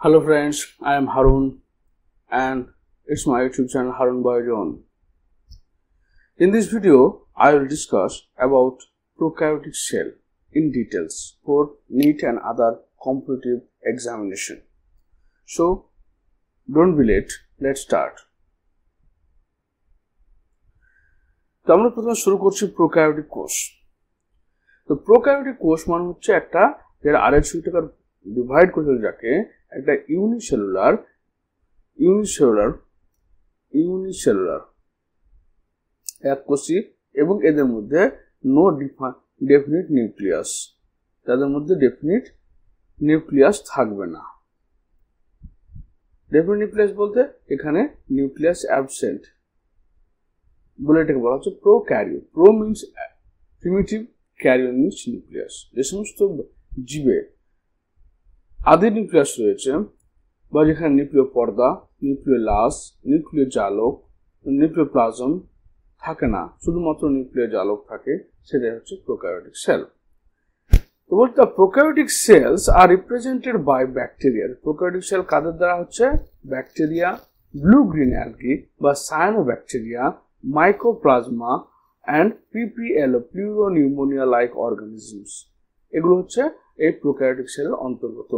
Hello friends, I am Harun and it's my YouTube channel Harun Bayojon. In this video, I will discuss about prokaryotic cell in details for NEET and other competitive examination. So, don't be late, let's start. তো আমরা প্রথমে শুরু করছি prokaryotic কোষ। তো prokaryotic কোষ মানে হচ্ছে একটা যার RH টাকার ডিভাইড করে যাকে একটা ইউনিসেলুলার এককোষী এবং এদের মধ্যে নো ডেফিনিট নিউক্লিয়াস, তাদের মধ্যে ডেফিনিট নিউক্লিয়াস থাকবে না। ডেফিনিট নিউক্লিয়াস বলতে এখানে নিউক্লিয়াস অ্যাবসেন্ট বলে এটাকে বলা হচ্ছে prokaryote. Pro means primitive, karyo means nucleus. যে সমস্ত জীবে আদি নিউক্লিয়াস রয়েছে বা যেখানে নিউক্লিয় পর্দা, নিউক্লিয় লাস, নিউক্লিয় জালক, নিউক্লিয় প্লাজম থাকে না, শুধুমাত্র নিউক্লিয় জালক থাকে, সেটাই হচ্ছে প্রোক্যারিওটিক সেল। তো বলতে prokaryotic cells are represented by bacteria. Prokaryotic cell কাদের দ্বারা হচ্ছে? ব্যাকটেরিয়া, ব্লু গ্রিন অ্যালগি বা cyanobacteria, microplasma and PPLO, pleuropneumonia like organisms. এগুলো হচ্ছে এই প্রোক্যারিওটিক সেলের অন্তর্গত।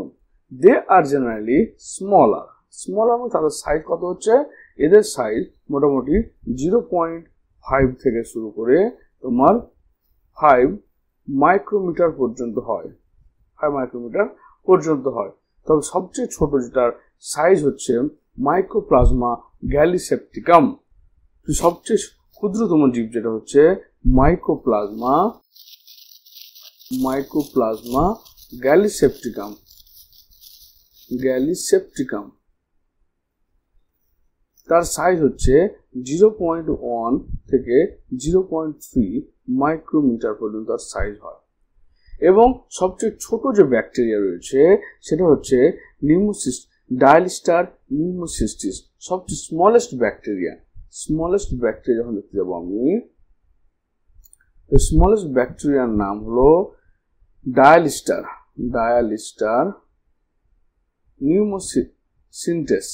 দে আর জেনারেলি স্মলার মানে তাদের সাইজ কত হচ্ছে? এদের সাইজ মোটামুটি 0.5 থেকে শুরু করে তোমার 5 মাইক্রোমিটার পর্যন্ত হয়, 5 মাইক্রোমিটার পর্যন্ত হয়। তবে সবচেয়ে ছোট যেটার সাইজ হচ্ছে মাইক্রোপ্লাজমা গ্যালিসেপ্টিকাম। সবচেয়ে ক্ষুদ্রতম জীব যেটা হচ্ছে মাইক্রোপ্লাজমা গ্যালিসেপ্টিকাম। তার সাইজ হচ্ছে 0.1 থেকে 0.3 মাইক্রোমিটার পর্যন্ত তার সাইজ হয়। এবং সবচেয়ে ছোট যে ব্যাকটেরিয়া রয়েছে সেটা হচ্ছে ডায়ালিস্টার নিউমোসিস্টিস। সবচেয়ে স্মলেস্ট ব্যাকটেরিয়া যখন দেখতে যাবো আমি, স্মলেস্ট ব্যাকটেরিয়ার নাম হলো ডায়ালিস্টার নিউমোসিন্টেস।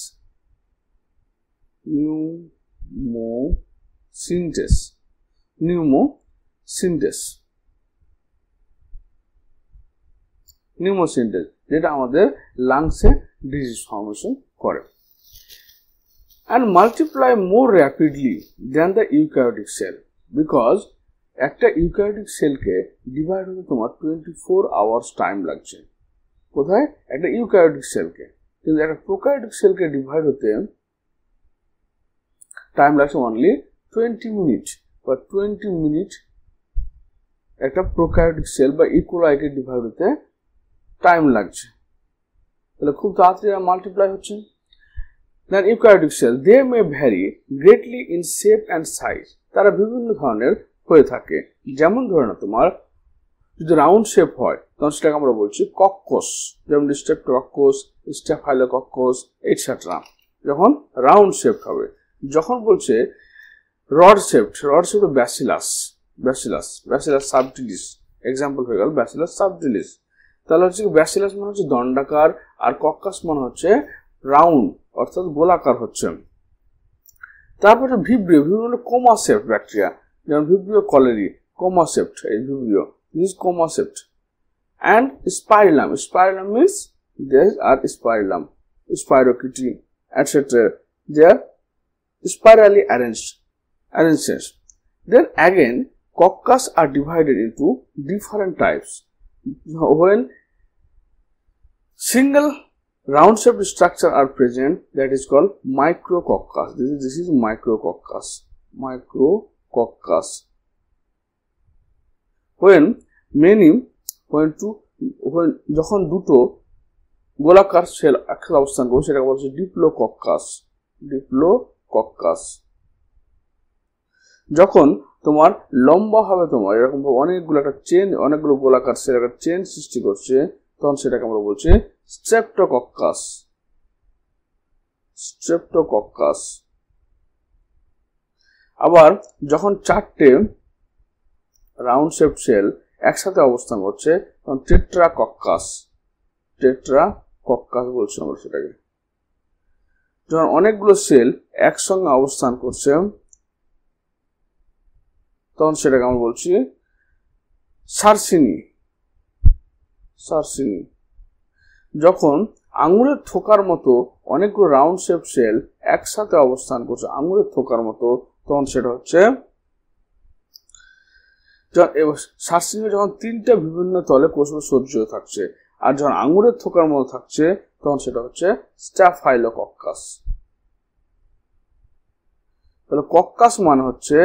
যেটা আমাদের লাংসে ডিজিজ ফর্মেশন করে। and multiply more rapidly than the eukaryotic cell, because একটা ইউক্যারিওটিক সেলকে ডিভাইড হতে তোমার 24 আওয়ার্স টাইম লাগছে। কোথায়? একটা ইউক্যারিওটিক সেলকে। কিন্তু একটা প্রোক্যারিওটিক সেলকে ডিভাইড হতে টাইম লাগছে অনলি 20 মিনিট বা 20 মিনিট একটা প্রোক্যারিওটিক সেল বা ইকোলাইকে ডিভাইড হতে টাইম লাগছে। তাহলে খুব তাড়াতাড়ি মাল্টিপ্লাই হচ্ছে। Then eukaryotic cell, they may vary greatly in shape and size. তারা বিভিন্ন ধরনের হয়ে থাকে। যেমন ধরে না তোমার যদি রাউন্ড শেপ হয় তখন সেটাকে আমরা বলছি কক্কস, যেমন স্ট্রেপ্টোকক্কস, স্টাফাইলোকক্কস এটসেট্রা। যখন রাউন্ড শেপ হবে। যখন বলছে rod shape bacillus subtilis, example হয়ে গেল ব্যাসিলাস সাবটিলিস। তাহলে হচ্ছে ব্যাসিলাস মানে হচ্ছে দণ্ডাকার আর কক্কাস মানে হচ্ছে রাউন্ড অর্থাৎ গোলাকার হচ্ছে। তারপরে ভিব্রিও মানে কোমাসেপ্ট ব্যাকটেরিয়া, যেমন ভিব্রিও কলেরি, কোমাসেপ্ট, এই vibrio, this is comma shaped. And spirillum means there are spirillum, spirochete etc. they are spirally arranged. Then again coccus are divided into different types. When single round-shaped structure are present, that is called micrococcus. This is micrococcus. When যখন দুটো গোলাকার sell একসাথে অবস্থান করবে সেটাকে বলা হচ্ছে diplococcus. যখন তোমার লম্বা হবে, তোমার এরকম অনেকগুলো একটা চেন, অনেকগুলো গোলাকার সেল একটা চেন সৃষ্টি করছে, তখন সেটাকে আমরা বলছি স্ট্রেপ্টোকক্কাস। আবার যখন চারটে রাউন্ড শেপ সেল একসাথে অবস্থান করছে তখন টেট্রাকক্কাস। কক্কাস বলছি আমরা সেটাকে। যখন অনেকগুলো সেল একসঙ্গে অবস্থান করছে তখন সেটাকে আমরা বলছি সার্সিনি। সার্সিনি। যখন আঙুরের থোকার মতো অনেকগুলো রাউন্ড শেপ সেল একসাথে অবস্থান করছে আঙুরের থোকার মতো, তখন সেটা হচ্ছে সার্সিনি। যখন তিনটা বিভিন্ন তলে কোষগুলো সজ্জিত থাকছে আর যখন আঙুরের থোকার মতো থাকছে তখন সেটা হচ্ছে স্ট্যাফাইলোকক্কাস। তাহলে কক্কাস মানে হচ্ছে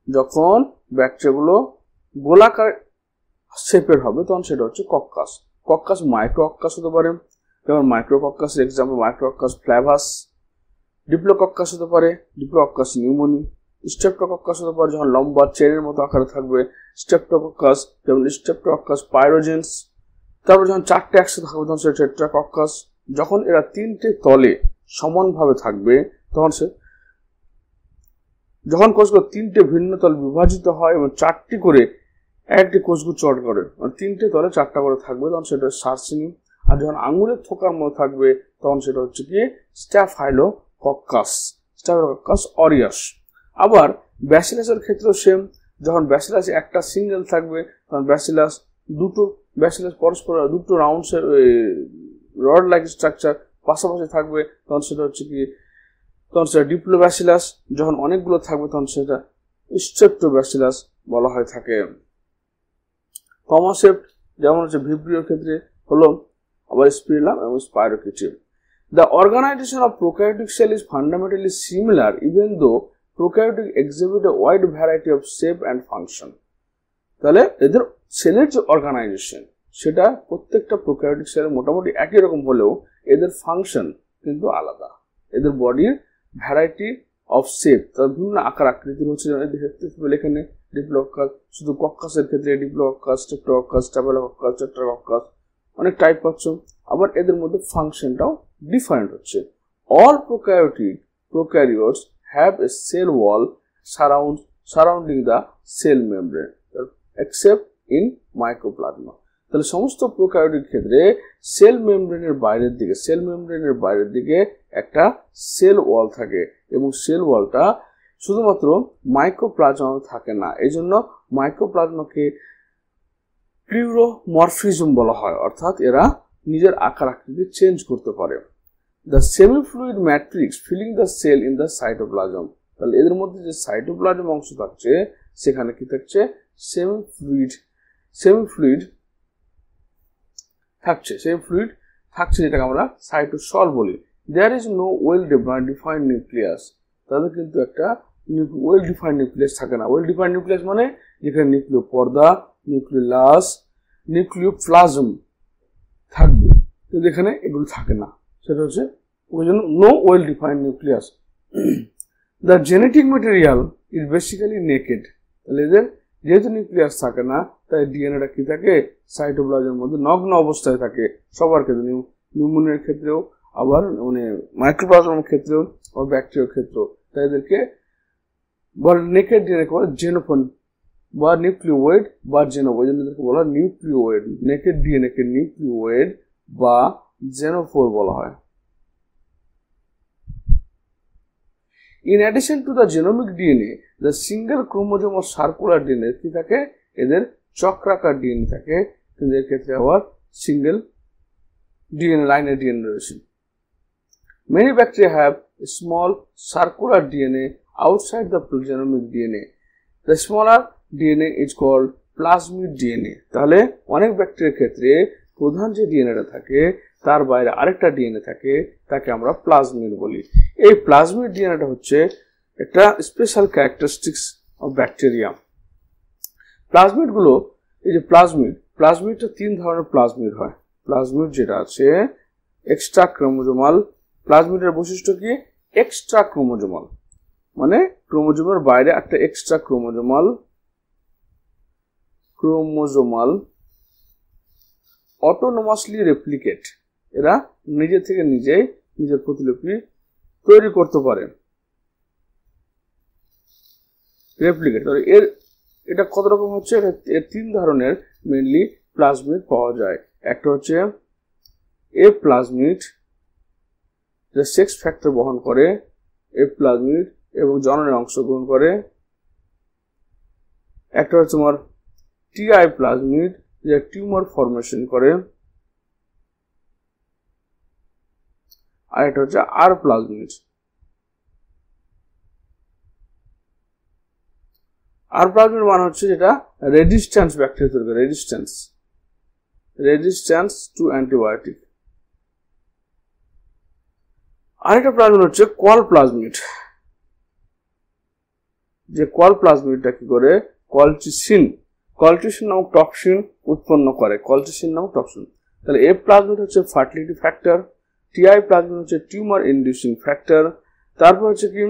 যখন ব্যাকটেরিয়াগুলো গোলাকার শেপের হবে তখন সেটা হচ্ছে কক্কাস। কক্কাস মাইক্রোকক্কাস হতে পারে, যেমন মাইক্রোকক্কাস এক্সাম্পল মাইক্রোকক্কাস ফ্ল্যাভাস। ডিপ্লোকক্কাস হতে পারে, ডিপ্লোকক্কাস নিউমোনি। স্ট্রেপ্টোকক্কাস হতে পারে যখন লম্বা চেনের মতো আকারে থাকবে, স্ট্রেপ্টোকক্কাস, যেমন স্ট্রেপ্টোকক্কাস পাইরোজেন্স। তারপর যখন চারটে একসাথে থাকবে তখন সেটা টেট্রাকক্কাস। যখন এরা তিনটে তলে সমানভাবে থাকবে তখন যখন কোষগুলো তিনটে ভিন্ন তলে বিভাজিত হয় এবং চারটি করে একটি কোষগুলো চট করে, মানে তিনটে তলে চারটা করে থাকবে তখন সেটা সার্সিনি। আর যখন আঙুলের থোকার মতো থাকবে তখন সেটা হচ্ছে কি স্ট্যাফাইলোকক্কাস, স্ট্যাফাইলোকক্কাস অরিয়াস। আবার ব্যাসিলাসের ক্ষেত্রেও সেম, যখন ব্যাসিলাস একটা সিঙ্গেল থাকবে তখন ব্যাসিলাস পরস্পর দুটো রাউন্ড রড লাইক স্ট্রাকচার পাশাপাশি থাকবে তখন সেটা হচ্ছে কি তখন সেটা ডিপ্লোব্যাসিলাস। যখন অনেকগুলো থাকবে তখন সেটা স্ট্রেপ্টোব্যাসিলাস বলা হয়ে থাকে। কমাসেপ্ট যেমন হচ্ছে ভিব্রিওর ক্ষেত্রে হলো আবার স্পিরিলাম এবং স্পাইরোকিটিভ। The organization of prokaryotic cell is fundamentally similar even though prokaryotic exhibit a wide variety of shape and function. তাহলে এদের সেলের যে অর্গানাইজেশন সেটা প্রত্যেকটা প্রোক্যারিওটিক সেলের মোটামুটি একই রকম হলেও এদের ফাংশন কিন্তু আলাদা। এদের বডির ভ্যারাইটি অফ শেপ, তার বিভিন্ন আকার আকৃতির হচ্ছে দেখতে পেলে এখানে ডিপ্লোকক্কাস, শুধু কক্কাসের ক্ষেত্রে ডিপ্লোকক্কাস, স্ট্রেপ্টোকক্কাস, স্ট্যাফাইলোকক্কাস, টেট্রাকক্কাস, অনেক টাইপ পাচ্ছ। আবার এদের মধ্যে ফাংশনটাও ডিফারেন্ট হচ্ছে। All prokaryotes have a cell wall surrounding the cell membrane except in mycoplasma. তাহলে সমস্ত প্রোক্যারিওটিক ক্ষেত্রে সেল মেমব্রেনের বাইরের দিকে একটা সেল ওয়াল থাকে এবং সেল ওয়ালটা শুধুমাত্র মাইক্রোপ্লাজমা থাকে না। এই জন্য মাইক্রোপ্লাজমাকে প্লিউরোমরফিজম বলা হয়, অর্থাৎ এরা নিজের আকার আকৃতি চেঞ্জ করতে পারে। The semi fluid matrix filling the cell in the cytoplasm. তাহলে এদের মধ্যে যে সাইটোপ্লাজম অংশ থাকছে সেখানে কি থাকছে সেমি ফ্লুইড থাকছে যেটাকে আমরা সাইটোসল বলি। There is no well defined nucleus. তাদের কিন্তু একটা ওয়েল ডিফাইন্ড নিউক্লিয়াস থাকে না। ওয়েল ডিফাইন্ড নিউক্লিয়াস মানে যেখানে নিউক্লিয় পর্দা, নিউক্লিয়াস, নিউক্লিওপ্লাজম থাকবে, কিন্তু এখানে এগুলো থাকে না। সেটা হচ্ছে ওই জন্য no well defined nucleus. The genetic material is basically naked. তাহলে এদের যেহেতু নিউক্লিয়াস থাকে না তাই ডিএনএটা কি থাকে সাইটোপ্লাজমের মধ্যে নগ্ন অবস্থায় থাকে সবার ক্ষেত্রে, নিউমোনিয়ার ক্ষেত্রেও, আবার মানে মাইক্রোপ্লাজমের ক্ষেত্রেও, আবার ব্যাকটেরিয়ার ক্ষেত্রেও। তাই এদেরকে নেকেড ডিএনএ বলে জেনোফোন বা নিউক্লিওয়েড বা জেনোভ, ওই জন্য এদেরকে বলা হয় নিউক্লিওয়েড। নেকেড ডিএনএ কে নিউক্লিওয়েড বা জেনোফোর বলা হয়। In addition to the genomic DNA, the single chromosome or circular DNA কি থাকে এদের চক্রাকার ডিএনএ থাকে, কিন্তু এর ক্ষেত্রে আবার সিঙ্গেল ডিএনএ লাইনের ডিএনএ রয়েছে। Many bacteria have a small circular DNA outside the genomic DNA. The smaller DNA is called plasmid DNA. তাহলে অনেক ব্যাকটেরিয়ার ক্ষেত্রে প্রধান যে ডিএনএটা থাকে তার বাইরে আরেকটা ডিএনএ থাকে, তাকে আমরা প্লাজমিড বলি। এই প্লাজমিড ডিএনএটা হচ্ছে একটা special characteristics of bacteria. Plasmid গুলো, এই যে প্লাজমিডটা তিন ধরনের প্লাজমিড হয়। প্লাজমিড যেটা আছে এক্সট্রা ক্রোমোজোমাল। প্লাজমিডের বৈশিষ্ট্য কি এক্সট্রা ক্রোমোজোমাল, মানে ক্রোমোজোমের বাইরে একটা এক্সট্রা ক্রোমোজোমাল অটোনোমাসলি রেপ্লিকেট। এরা নিজে থেকে নিজেই নিজের প্রতিলিপি তৈরি করতে পারে, রেপ্লিকেট। এটা কত রকম হচ্ছে, এর তিন ধরনের মেইনলি প্লাজমিড পাওয়া যায়। একটা হচ্ছে এ প্লাজমিড যে সেক্স ফ্যাক্টর বহন করে, এ প্লাজমিড এবং জননে অংশগ্রহণ করে। একটা হচ্ছে তোমার টিআই প্লাজমিড যে টিউমার ফরমেশন করে, আর একটা হচ্ছে আর প্লাজমিড। আর প্লাজমিড মানে হচ্ছে যেটা রেজিস্ট্যান্স ব্যাকটেরিয়া তৈরি করে, রেজিস্ট্যান্স টু অ্যান্টিবায়োটিক। আরেকটা প্লাজমিড হচ্ছে কল প্লাজমিড, যে কল প্লাজমিডটা কি করে কলচিসিন নামক টক্সিন উৎপন্ন করে, কলচিসিন নামক টক্সিন। তাহলে এ প্লাজমিড হচ্ছে ফার্টিলিটি ফ্যাক্টর, টিআই প্লাজমিড হচ্ছে টিউমার ইনডিউসিং ফ্যাক্টর, তারপর হচ্ছে কি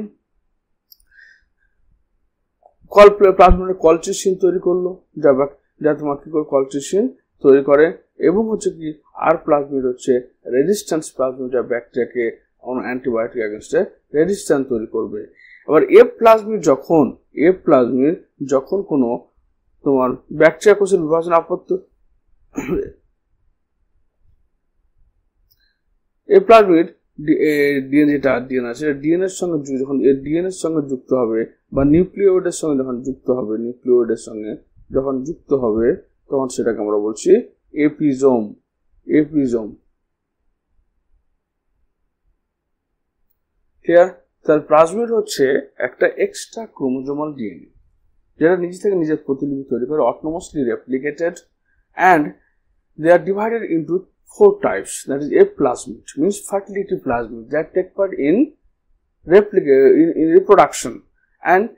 কল প্লাজমিড কলচিসিন তৈরি করলো, যা তোমার কি করে কলচিসিন তৈরি করে, এবং হচ্ছে কি আর প্লাজমিড হচ্ছে রেজিস্ট্যান্স প্লাজমিড, যা ব্যাকটেরিয়াকে অ্যান্টিবায়োটিক এগেনস্টে রেজিস্ট্যান্স তৈরি করবে। আবার এ প্লাজমিড যখন কোনো তোমার ব্যাকটেরিয়া কোষের বিভাজন আপত্ত, এ প্লাজমিড যেটা ডিএনএ আছে ডিএনএ এর সঙ্গে যখন ডিএনএ এর সঙ্গে যুক্ত হবে বা নিউক্লিওয়েডের সঙ্গে যখন যুক্ত হবে তখন সেটাকে আমরা বলছি এপিজোম। ক্লিয়ার? তার প্লাজমিড হচ্ছে একটা এক্সট্রা ক্রোমোজোমাল ডিএনএ যেটা নিজে থেকে নিজের প্রতিলিপি তৈরি করে, অটোনোমাসলি replicated, and they are divided into 4 types. That is, A plasmid means fertility plasmid that take part in reproduction, and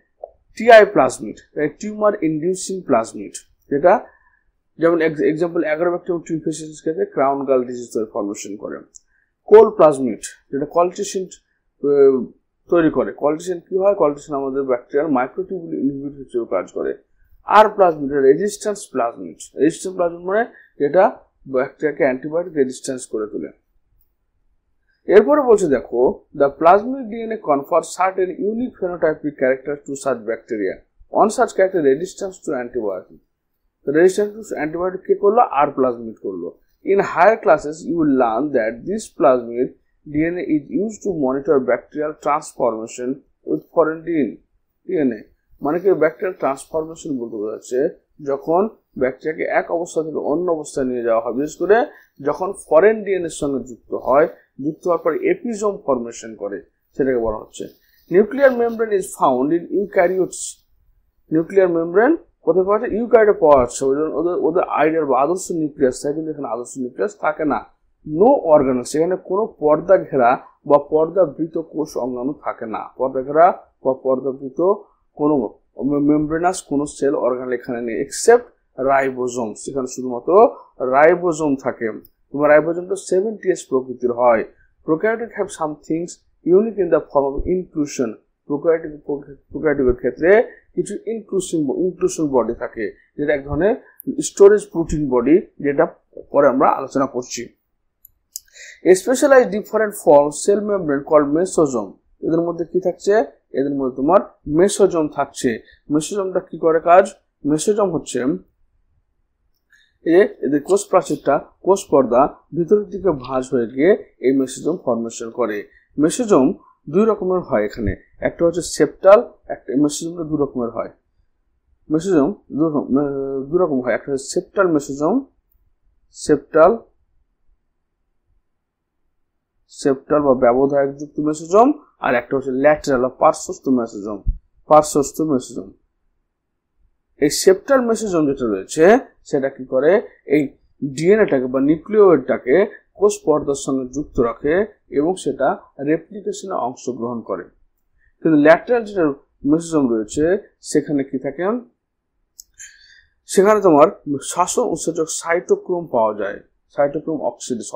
TI plasmid, tumor inducing plasmid, যেটা যেমন এক্সাম্পল অ্যাগারোব্যাক্টেরিয়াম টিউফেসিস ক্ষেত্রে ক্রাউন গার্ল ডিজিজ ফর্মেশন করে। কোল প্লাজমিড যেটা colchicine তৈরি করে। Colchicine কি হয়? Colchicine আমাদের ব্যাকটেরিয়ার মাইক্রোটিউবুল ইনহিবিটর হিসেবে কাজ করে। আর প্লাজমিড রেজিস্ট্যান্স প্লাজমিড মানে যেটা ব্যাকটেরিয়াকে অ্যান্টিবায়োটিক রেজিস্ট্যান্স করে তোলে। এরপরে বলছে দেখো, the plasmid DNA confer certain unique phenotypic character to such bacteria, on such character resistance to antibiotic. Resistance to antibiotic কে করলো? আর প্লাজমিড করলো। In higher classes you will learn that this plasmid DNA is used to monitor bacterial transformation with foreign DNA. মানে কি bacterial transformation বলতে বোঝাচ্ছে যখন ব্যাকটেরিয়াকে এক অবস্থা থেকে অন্য অবস্থায় নিয়ে যাওয়া হয়, বিশেষ করে যখন ফরেন ডিএনএ এর সঙ্গে যুক্ত হওয়ার পর এপিজোম ফরমেশন করে, সেটাকে বলা হচ্ছে। Nuclear membrane is found in eukaryotes. Nuclear membrane কোথায় পাওয়া যায়? ইউক্যারিওটে পাওয়া যাচ্ছে। ওদের আইডিয়াল বা আদর্শ নিউক্লিয়াস থাকে, কিন্তু এখানে আদর্শ নিউক্লিয়াস থাকে না। নো অর্গান, সেখানে কোনো পর্দা ঘেরা বা পর্দাবৃত কোষ অঙ্গাণু থাকে না। পর্দা ঘেরা বা পর্দাবৃত কোনো মেমব্রেনাস কোনো সেল অর্গান এখানে নেই, এক্সেপ্ট রাইবোজোম। সেখানে শুধুমাত্র রাইবোজোম থাকে। তোমার রাইবোজোমটা 70s প্রকৃতির হয়। Prokaryotic have some things unique in the form of inclusion. প্রোক্যারিওটিকের ক্ষেত্রে কিছু ইনক্লুশন বডি থাকে, যেটা এক ধরনের স্টোরেজ প্রোটিন বডি, যেটা পরে আমরা আলোচনা করছি। A specialized different form cell membrane called mesosome. এদের মধ্যে কি থাকছে? এদের মধ্যে তোমার মেসোজোম থাকছে। মেসোজোমটা কি করে কাজ? মেসোজোম হচ্ছে এদের কোষ প্রাচীরটা, কোষ পর্দা ভিতরের দিকে ভাঁজ হয়ে গিয়ে এই মেসোজোম ফর্মেশন করে। মেসোজোম দুই রকমের হয় এখানে, একটা হচ্ছে সেপ্টাল, একটা মেসোজোমটা দুই রকমের হয়। মেসোজোম দুই রকম হয়, একটা হচ্ছে সেপ্টাল মেসোজোম, সেপ্টাল বা ব্যবধায়ক যুক্ত মেসোজোম, আর একটা হচ্ছে ল্যাটেরাল বা পার্শ্বস্থ মেসোজোম। এই সেপ্টাল মেসোজোম যেটা রয়েছে সেটা কি করে? এই ডিএনএটাকে বা নিউক্লিওয়েডটাকে কোষ পর্দার সঙ্গে যুক্ত রাখে এবং সেটা রেপ্লিকেশনে অংশগ্রহণ করে। কিন্তু ল্যাটেরাল যেটা মেসোজোম রয়েছে সেখানে কি থাকে? সেখানে তোমার শ্বসন উৎসেচক সাইটোক্রোম পাওয়া যায়, সাইটোক্রোম অক্সিডেজ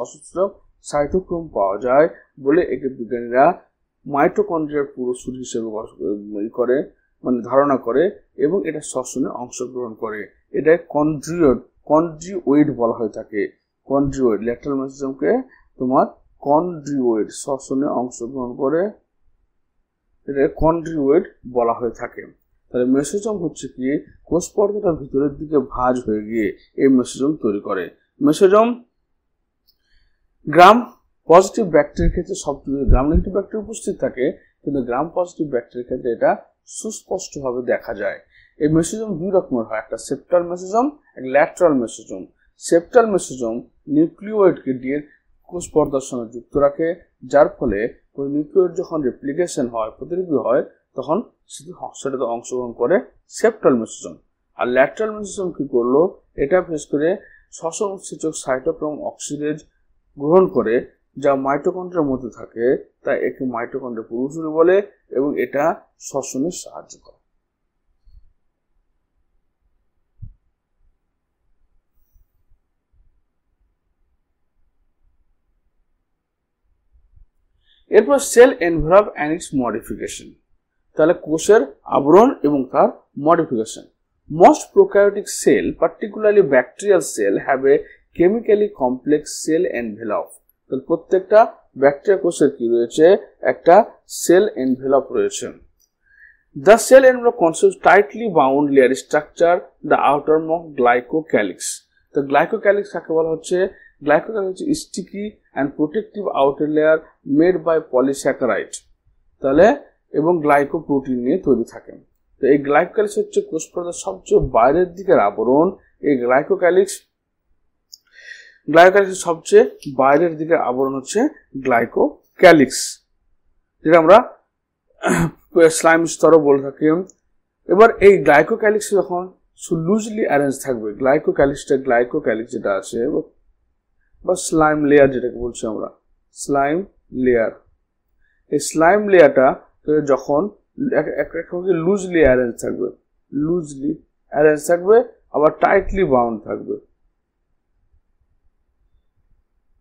সাইটোক্রোম পাওয়া যায় বলে একে বিজ্ঞানীরা মাইটোকন্ড্রিয়ার পুরোসুর হিসেবে করে, মানে ধারণা করে, এবং এটা শ্বসনে অংশগ্রহণ করে। এটা কন্ড্রিওয়েড বলা হয়ে থাকে। কন্ড্রিওয়েড ল্যাটেরাল মেসোজোমকে তোমার কন্ড্রিওয়েড, শ্বসনে অংশগ্রহণ করে, এটা কন্ড্রিওয়েড বলা হয়ে থাকে। তাহলে মেসোজোম হচ্ছে কি কোষ পর্দাটা ভিতরের দিকে ভাঁজ হয়ে গিয়ে এই মেসোজোম তৈরি করে। মেসোজোম গ্রাম পজিটিভ ব্যাকটেরিয়ার ক্ষেত্রে গ্রাম নেগেটিভ ব্যাকটেরিয়া উপস্থিত থাকে, কিন্তু গ্রাম পজিটিভ ব্যাকটেরিয়ার ক্ষেত্রে এটা সুস্পষ্টভাবে দেখা যায়। এই মেসোজোম দুই রকমের হয়, একটা সেপ্টাল মেসোজোম, একটা ল্যাটারাল মেসোজোম। সেপ্টাল মেসোজোম নিউক্লিওয়েডকে ডিএনএ কোষ পর্দার সঙ্গে যুক্ত রাখে, যার ফলে নিউক্লিওয়েড যখন রেপ্লিকেশন হয়, প্রতিলিপি হয়, তখন সেটাতে অংশগ্রহণ করে সেপ্টাল মেসোজোম। আর ল্যাটারাল মেসোজোম কি করলো, এটা বিশেষ করে শ্বসন উৎসেচক সাইটোক্রোম অক্সিডেজ গ্রহণ করে, যা মাইটোকন্ড্রিয়ার মধ্যে থাকে, তাই একে মাইটোকন্ড্রিয়া পূর্বসূরি বলে এবং এটা শ্বসনে সাহায্য করে। এরপর cell envelope and its modification, তাহলে কোষের আবরণ এবং তার modification. Most prokaryotic cell, particularly bacterial cell, have a chemically complex cell envelope. তাহলে প্রত্যেকটা ব্যাকটেরিয়া কোষের কি রয়েছে, একটা সেল এনভেলপ রয়েছে। The cell envelope consists tightly bound layer structure, the outermost glycocalyx. The glycocalyx কাকে বলা হচ্ছে, glycocalyx হচ্ছে sticky and protective outer layer made by polysaccharide, তাহলে এবং গ্লাইকোপ্রোটিন নিয়ে তৈরি থাকে। তো এই গ্লাইকোক্যালিক্স হচ্ছে কোষ পর্দার সবচেয়ে বাইরের দিকের আবরণ। এই গ্লাইকোক্যালিক্স সবচেয়ে বাইরের দিকের আবরণ হচ্ছে গ্লাইকোক্যালিক্স, যেটা আমরা স্লাইম স্তরও বলে থাকি। এবার এই গ্লাইকোক্যালিক্স যখন লুজলি অ্যারেঞ্জ থাকবে, গ্লাইকোক্যালিক্স যেটা আছে বা স্লাইম লেয়ার যেটাকে বলছি আমরা, স্লাইম লেয়ার, এই স্লাইম লেয়ারটা যখন লুজলি অ্যারেঞ্জ থাকবে আবার টাইটলি বাউন্ড থাকবে।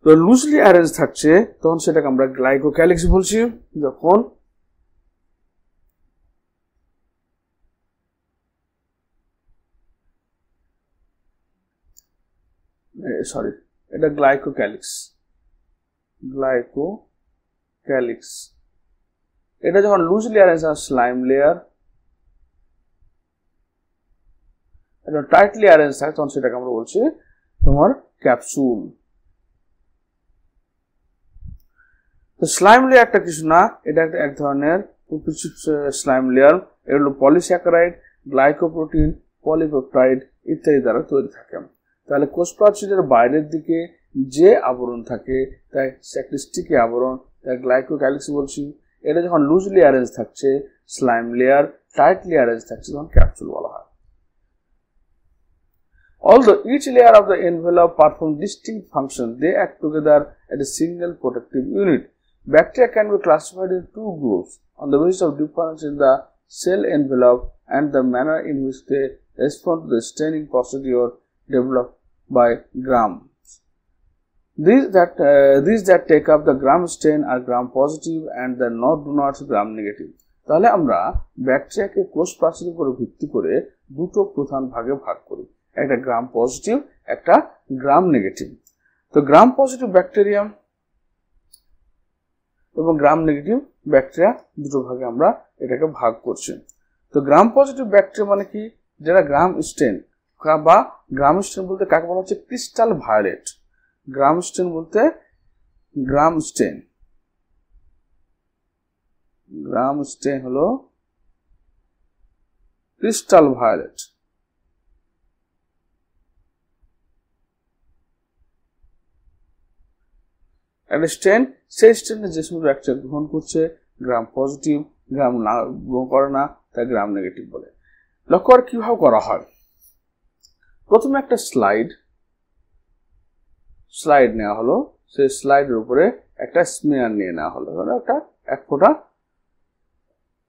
তো লুজলি অ্যারেঞ্জ থাকছে তখন সেটাকে আমরা গ্লাইকোক্যালিক্স বলছি। যখন এটা গ্লাইকোক্যালিক্স, এটা যখন লুজলি অ্যারেঞ্জ হয় স্লাইম লেয়ার, এটা টাইটলি অ্যারেঞ্জ থাকে তখন সেটাকে আমরা বলছি তোমার ক্যাপসুল। তো স্লাইম লেয়ারটা কিছু না, এটা একটা এক ধরনের স্লাইম লেয়ার। এগুলো পলিস্যাকারাইড, গ্লাইকোপ্রোটিন, পলিপেপটাইড ইত্যাদি দ্বারা তৈরি থাকে। তাহলে কোষ প্রাচীরের বাইরের দিকে যে আবরণ থাকে তাই একটা স্টিকি আবরণ, তাই গ্লাইকোক্যালিক্স বলছি। এটা যখন লুজলি অ্যারেঞ্জ থাকছে স্লাইম লেয়ার, টাইটলি অ্যারেঞ্জ থাকছে তখন ক্যাপসুল বলা হয়। Although each layer of the envelope performs distinct functions, they act together as a single protective unit. Bacteria can be classified in two groups on the basis of difference in the cell envelope and the manner in which they respond to the staining procedure developed by Gram. These that take up the Gram stain are Gram positive and the do not Gram negative. তাহলে আমরা ব্যাকটেরিয়াকে কোষ প্রাচীরের উপর ভিত্তি করে দুটো প্রধান ভাগে ভাগ করি, একটা গ্রাম পজিটিভ, একটা গ্রাম নেগেটিভ। তো গ্রাম পজিটিভ ব্যাকটেরিয়া এবং গ্রাম নেগেটিভ ব্যাকটেরিয়া দুটো ভাগে আমরা এটাকে ভাগ করছি। তো গ্রাম পজিটিভ ব্যাকটেরিয়া মানে কি, যারা গ্রাম স্টেন বা গ্রাম স্টেন বলতে কাকে বলা হচ্ছে, ক্রিস্টাল ভায়োলেট। গ্রাম স্টেন বলতে গ্রাম স্টেন হলো ক্রিস্টাল ভায়োলেট। একটা স্টেন, সেই স্টেনে যে সমস্ত ব্যাকটেরিয়া গ্রহণ করছে গ্রাম পজিটিভ, গ্রাম না গ্রহণ করে না তাই গ্রাম নেগেটিভ বলে। লক্ষ্য করে কিভাবে করা হয়। প্রথমে একটা স্লাইড নেওয়া হলো, সেই স্লাইডের উপরে একটা স্মেয়ার নিয়ে নেওয়া হলো, একটা এক ফোঁটা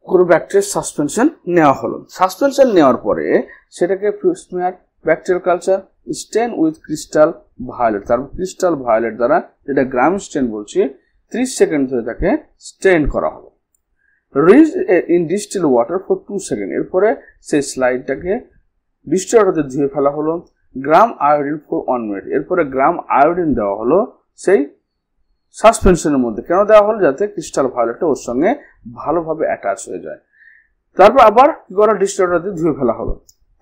কোনো ব্যাকটেরিয়ার সাসপেনশন নেওয়া হলো। সাসপেনশন নেওয়ার পরে সেটাকে smear bacterial culture stain with crystal violet, তারপর ক্রিস্টাল ভায়োলেট দ্বারা, যেটা গ্রাম স্টেন বলছি, 30 সেকেন্ড ধরে তাকে স্টেন করা হলো। Rinse in distil water for 2 second, এরপরে সেই স্লাইডটাকে ডিস্টিল ওয়াটারে ধুয়ে ফেলা হলো। গ্রাম আয়োডিন ফর 1 মিনিট, এরপরে গ্রাম আয়োডিন দেওয়া হলো সেই সাসপেনশনের মধ্যে। কেন দেওয়া হলো, যাতে ক্রিস্টাল ভায়োলেটটা ওর সঙ্গে ভালোভাবে অ্যাটাচ হয়ে যায়। তারপর আবার কি করা, ডিস্টিল ওয়াটার দিয়ে ধুয়ে ফেলা হলো।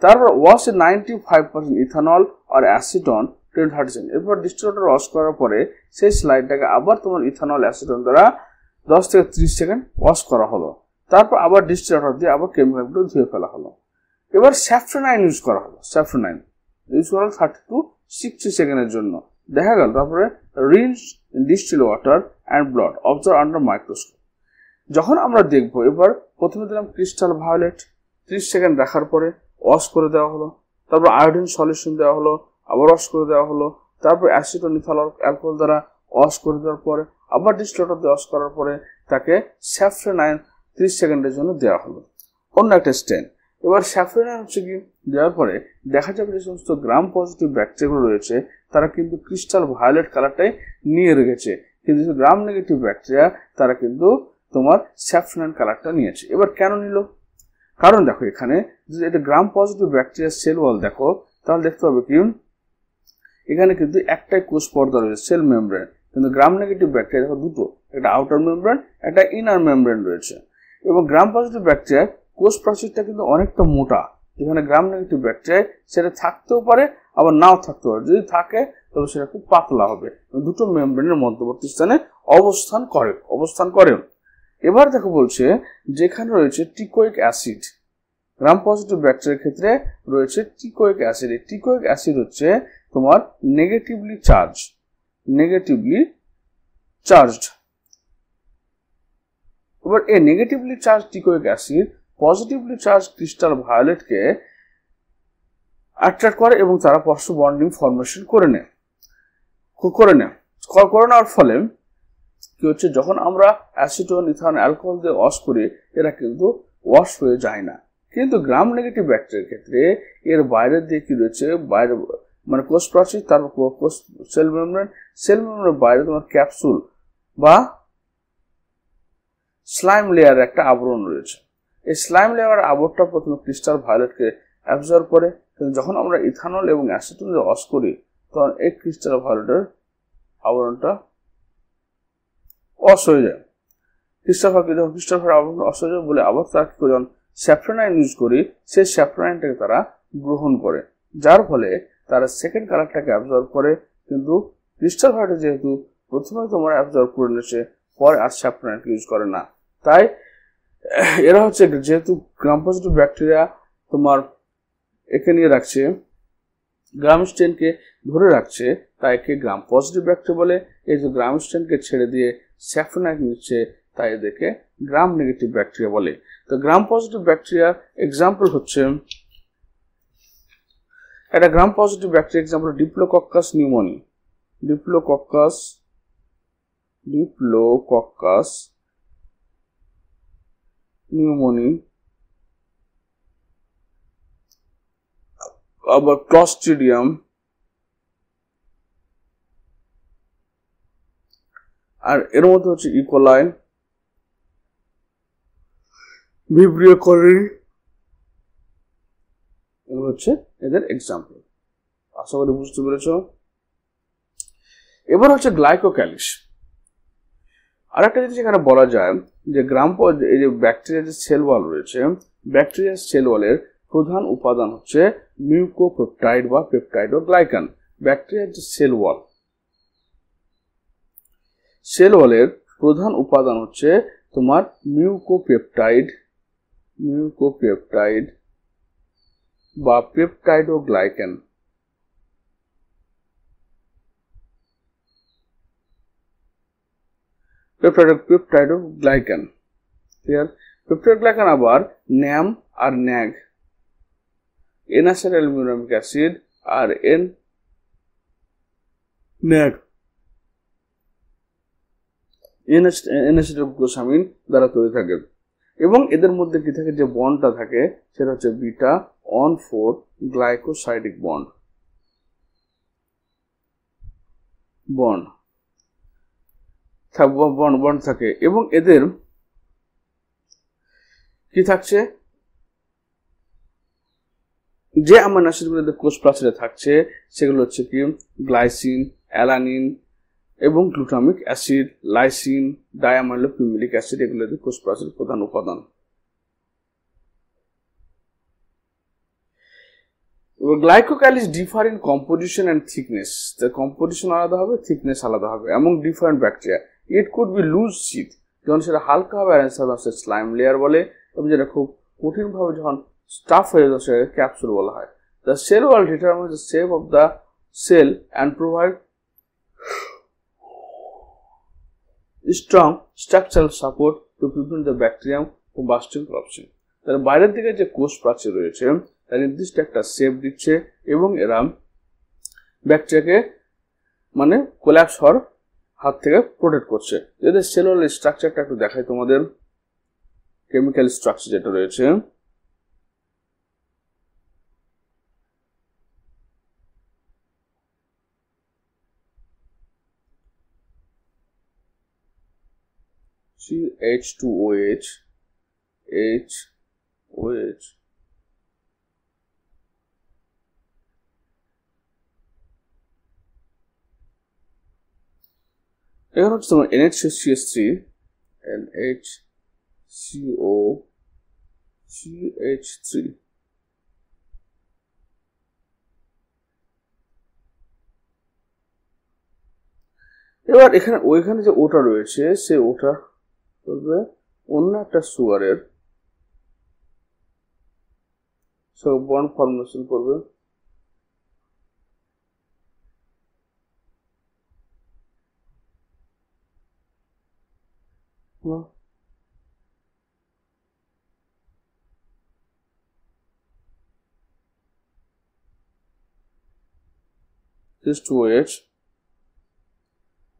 তারপর ওয়াশ 95% ইথানল আর অ্যাসিটন to 30 সেকেন্ড। এরপর ডিস্টিলেটর ওয়াশ করার পরে সেই স্লাইডটাকে আবার তোমার ইথানল অ্যাসিটন দ্বারা 10 থেকে 30 সেকেন্ড ওয়াশ করা হলো। তারপর আবার ডিস্টিলেটর দিয়ে আবার কেমিক্যালগুলো ধুয়ে ফেলা হলো। এবার স্যাফ্রনাইন ইউজ করা হলো। স্যাফ্রনাইন ইউজ করা হলো 30 to 60 সেকেন্ডের জন্য। দেখা গেল তারপরে rinse distil water and blood observe under microscope. যখন আমরা দেখব, এবার প্রথমে দিলাম ক্রিস্টাল ভায়োলেট, 30 সেকেন্ড রাখার পরে ওয়াশ করে দেওয়া হলো। তারপর আয়োডিন সলিউশন দেওয়া হলো, আবার ওয়াশ করে দেওয়া হলো। তারপর অ্যাসিড ইথাইল অ্যালকোহল দ্বারা ওয়াশ করে দেওয়ার পরে আবার ডিস্টিলেটর দিয়ে ওয়াশ করার পরে তাকে স্যাফ্রনাইন 30 সেকেন্ডের জন্য দেওয়া হলো। অন্য একটা স্টেন। এবার স্যাফ্রনাইন হচ্ছে কি দেওয়ার পরে দেখা যাবে যে সমস্ত গ্রাম পজিটিভ ব্যাকটেরিয়াগুলো রয়েছে তারা কিন্তু ক্রিস্টাল ভায়োলেট কালারটাই নিয়ে রেখেছে, কিন্তু গ্রাম নেগেটিভ ব্যাকটেরিয়া তারা কিন্তু তোমার স্যাফ্রনাইন কালারটা নিয়েছে। এবার কেন নিল? কারণ দেখো এখানে যদি এটা গ্রাম পজিটিভ ব্যাকটেরিয়ার সেল ওয়াল দেখো, তাহলে দেখতে হবে কি এখানে কিন্তু একটাই কোষ পর্দা রয়েছে, সেল মেমব্রেন, কিন্তু গ্রাম নেগেটিভ ব্যাকটেরিয়া দেখো দুটো, একটা আউটার মেমব্রেন, একটা ইনার মেমব্রেন রয়েছে। এবং গ্রাম পজিটিভ ব্যাকটেরিয়ার কোষ প্রাচীরটা কিন্তু অনেকটা মোটা, যেখানে গ্রাম নেগেটিভ ব্যাকটেরিয়া সেটা থাকতেও পারে আবার নাও থাকতে পারে। যদি থাকে তবে সেটা খুব পাতলা হবে, দুটো মেমব্রেনের মধ্যবর্তী স্থানে অবস্থান করে। এবার দেখো বলছে যেখানে রয়েছে টিকোইক অ্যাসিড, গ্রাম পজিটিভ ব্যাকটেরিয়ার ক্ষেত্রে রয়েছে টিকোইক অ্যাসিড। এই টিকোইক অ্যাসিড হচ্ছে তোমার নেগেটিভলি চার্জড। এবার এই negatively charge teichoic acid positively charge crystal ভায়োলেটকে অ্যাট্রাক্ট করে এবং তারা পরস্পর বন্ডিং ফর্মেশন করে নেওয়ার ফলে কি হচ্ছে, যখন আমরা অ্যাসিটন ইথান অ্যালকোহল দিয়ে ওয়াশ করি এরা কিন্তু ওয়াশ হয়ে যায় না। কিন্তু গ্রাম নেগেটিভ ব্যাকটেরিয়ার ক্ষেত্রে এর বাইরের দিয়ে কি রয়েছে, বাইরে মানে কোষ প্রাচীর, তারপর কোষ সেল মেমব্রেনের বাইরে তোমার ক্যাপসুল বা স্লাইম লেয়ারের একটা আবরণ রয়েছে। এই স্লাইম লেয়ারের আবরণটা প্রথমে ক্রিস্টাল ভায়োলেটকে অ্যাবজর্ব করে, কিন্তু যখন আমরা ইথানল এবং অ্যাসিটন দিয়ে ওয়াশ করি তখন এই ক্রিস্টাল ভায়োলেটের আবরণটা ওয়াশ হয়ে যায়। ক্রিস্টাল ভায়োলেটের আবরণ ওয়াশ হয়ে যায় বলে আবার তারা কি করে, স্যাফ্রনাইন ইউজ করি, সেই স্যাফ্রনাইনটাকে তারা গ্রহণ করে, যার ফলে তারা সেকেন্ড কালারটাকে অ্যাবজর্ব করে। কিন্তু ক্রিস্টাল ভায়োলেট যেহেতু প্রথমে তোমার অ্যাবজর্ব করে নিয়েছে, পরে আর স্যাফ্রনাইনকে ইউজ করে না। তাই এরা হচ্ছে যেহেতু গ্রাম পজিটিভ ব্যাকটেরিয়া তোমার একে নিয়ে রাখছে, গ্রাম স্টেনকে ধরে রাখছে, তাই একে গ্রাম পজিটিভ ব্যাকটেরিয়া বলে। এই যে গ্রাম স্টেনকে ছেড়ে দিয়ে স্যাফ্রনাইন নিচ্ছে, তাই এদেরকে গ্রাম নেগেটিভ ব্যাকটেরিয়া বলে। তো গ্রাম পজিটিভ ব্যাকটেরিয়ার এক্সাম্পল হচ্ছে, একটা gram positive bacteria example diplococcus pneumoniae, আবার ক্লস্ট্রিডিয়াম, আর এর মধ্যে হচ্ছে ইকোলাই, ভিব্রিও কলোরি, এগুলো হচ্ছে এদের এক্সাম্পল। আশা করি বুঝতে পেরেছ। এবার হচ্ছে গ্লাইকোক্যালিস। আর একটা জিনিস এখানে বলা যায় যে এই যে ব্যাকটেরিয়ার যে সেল ওয়াল রয়েছে, ব্যাকটেরিয়ার সেল ওয়ালের প্রধান উপাদান হচ্ছে মিউকোপেপটাইড বা পেপটাইডোগ্লাইকান। ব্যাকটেরিয়ার যে সেল ওয়ালের প্রধান উপাদান হচ্ছে তোমার মিউকোপেপটাইড বা পেপটাইডোগ্লাইকান। পেপটাইডোগ্লাইকান পেপটাইডোগ্লাইকান আবার ন্যাম আর ন্যাগ, এন-অ্যাসিটাইলমিউরামিক অ্যাসিড আর ন্যাগ, এন-অ্যাসিটাইলগ্লোসামিন দ্বারা তৈরি থাকে। এবং এদের মধ্যে কি থাকে, যে বন্ডটা থাকে সেটা হচ্ছে বিটা অন 4 গ্লাইকোসাইডিক বন্ড থাকে। এবং এদের কি থাকছে, যে অ্যামাইনো অ্যাসিডগুলো কোষ প্রাচীরে থাকছে সেগুলো হচ্ছে কি গ্লাইসিন, অ্যালানিন এবং glutamic acid, lysine, diaminopimelic acid, এগুলো কোষ প্রাচীরের প্রধান উপাদান। এবার glycocalyx differ in composition and thickness, তার কম্পোজিশন আলাদা হবে, থিকনেস আলাদা হবে এমন different bacteria. It could be loose sheet, যখন সেটা হালকা হবে অ্যান্সার স্লাইম লেয়ার বলে, এবং যেটা খুব কঠিনভাবে যখন স্টাফ হয়ে যায় সেটাকে ক্যাপসুল বলা হয়। The cell wall determine the shape of the cell and provide strong structural support to prevent the bacterium from bursting corruption. তার বাইরের দিকে যে কোষ প্রাচীর রয়েছে তার নির্দিষ্ট একটা শেপ দিচ্ছে এবং এরা ব্যাকটেরিয়াকে মানে কোল্যাপস হওয়ার হাত থেকে প্রোটেক্ট করছে। যদি সেলুলার স্ট্রাকচারটা একটু দেখাই তোমাদের, কেমিক্যাল স্ট্রাকচার যেটা রয়েছে, CH2OH, HOH, এখানে হচ্ছে তোমার NH3 NHCO CH3, এবার এখানে ওইখানে যে ওটা রয়েছে সে ওটা করবে অন্য একটা সুগারের বন্ড ফর্মেশন করবে। This 2OH,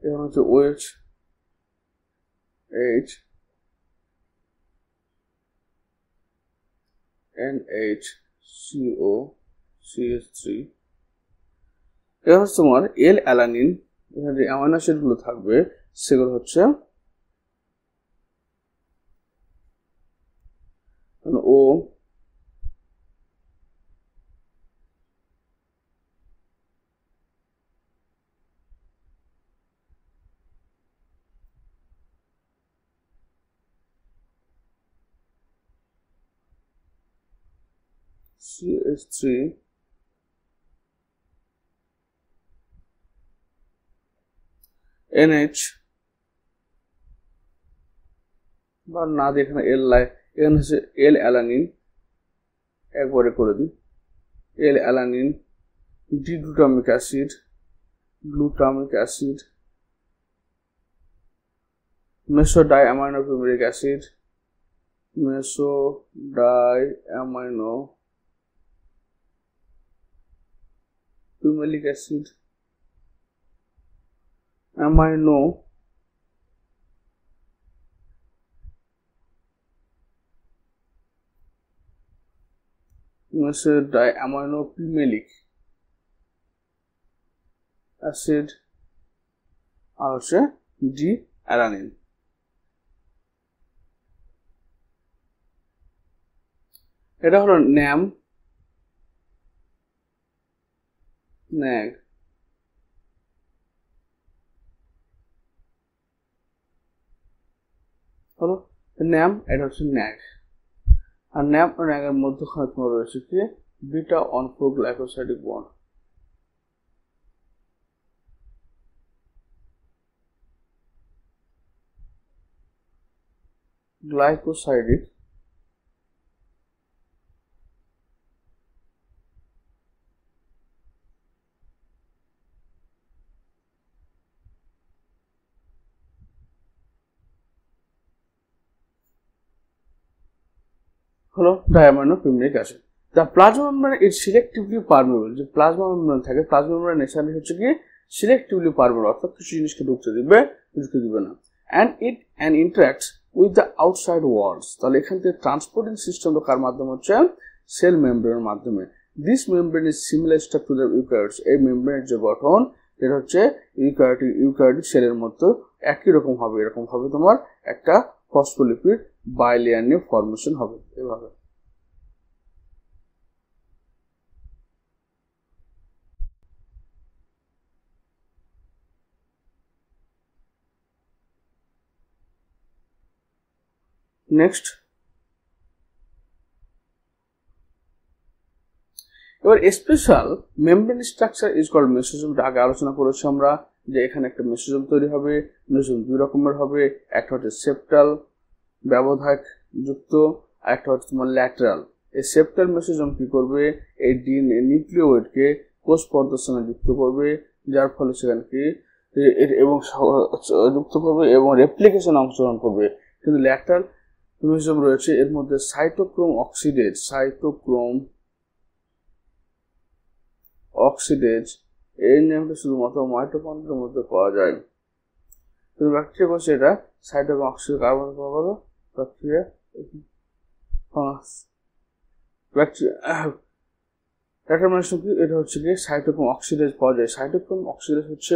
এখানে হচ্ছে OH H NHCO CH3, এখানে হচ্ছে তোমার L অ্যালানিন, এখানে যে অ্যামাইনো অ্যাসিড গুলো থাকবে সেগুলো হচ্ছে O CH3 NH, বা না দিয়ে এখানে এখানে হচ্ছে L অ্যালানিন, একবারে করে দিই L alanine, D glutamic acid, glutamic acid, mesodiaminopimelic acid, mesodiaminopimelic acid, amino mesodiaminopimelic acid, আর হচ্ছে ডি অ্যালানিন। এটা হলো ন্যাম ন্যাগ, হলো ন্যাম, এটা হচ্ছে ন্যাগ। আর ন্যাম ও ন্যাগের মধ্যখানে তোমার রয়েছে কি beta on 4 glycosidic bond. Glycosidic হলো diaminopimelic acid. The plasma membrane is selectively permeable, যে প্লাজমা মেমব্রেন থাকে প্লাজমা মেমব্রেন নেচারলি হচ্ছে কি সিলেক্টিভলি পারমেবল, অর্থাৎ কিছু জিনিসকে ঢুকতে দিবে না। And it ইন্টারাক্টস with the outside worlds, তাহলে এখান থেকে ট্রান্সপোর্টিং সিস্টেমটা কার মাধ্যমে হচ্ছে সেল মেমব্রেনের মাধ্যমে। This membrane is similar structure to the eukaryotes, এই মেমব্রেনের যে গঠন এটা হচ্ছে ইউক্যারিওটিক সেলের মতো একই রকম হবে, এরকম ভাবে তোমার একটা ফসফোলিপিড বাইলেয়ার নিয়ে ফর্মেশন হবে এভাবে। নেক্সট, এবার special membrane structure is called mesosome. আগে আলোচনা করেছি আমরা যে এখানে একটা মেসোজোম তৈরি হবে। মেসোজোম দুই রকমের হবে, একটা হচ্ছে সেপ্টাল ব্যবধায়ক যুক্ত, আর একটা হচ্ছে তোমার ল্যাটারাল। এই সেপ্টাল মেসোজোম কি করবে, এই নিউক্লিওয়েডকে কোষ পর্দস্থানে যুক্ত করবে, যার ফলে সেখানে কি এবং যুক্ত করবে এবং রেপ্লিকেশন অংশগ্রহণ করবে। কিন্তু ল্যাটারাল মেসোজোম রয়েছে, এর মধ্যে সাইটোক্রোম অক্সিডেজ এই নামটা শুধুমাত্র মাইটোকন্ড্রিয়ার মধ্যে পাওয়া যায়। কিন্তু ব্যাকটেরিয়া কোষে এটা সাইটোক্রোম অক্সিডেজ কার্বন পাবো ব্যাকটেরিয়া এটা হচ্ছে কি সাইটোক্রোম অক্সিডেজ পাওয়া যায়। সাইটোক্রোম অক্সিডেজ হচ্ছে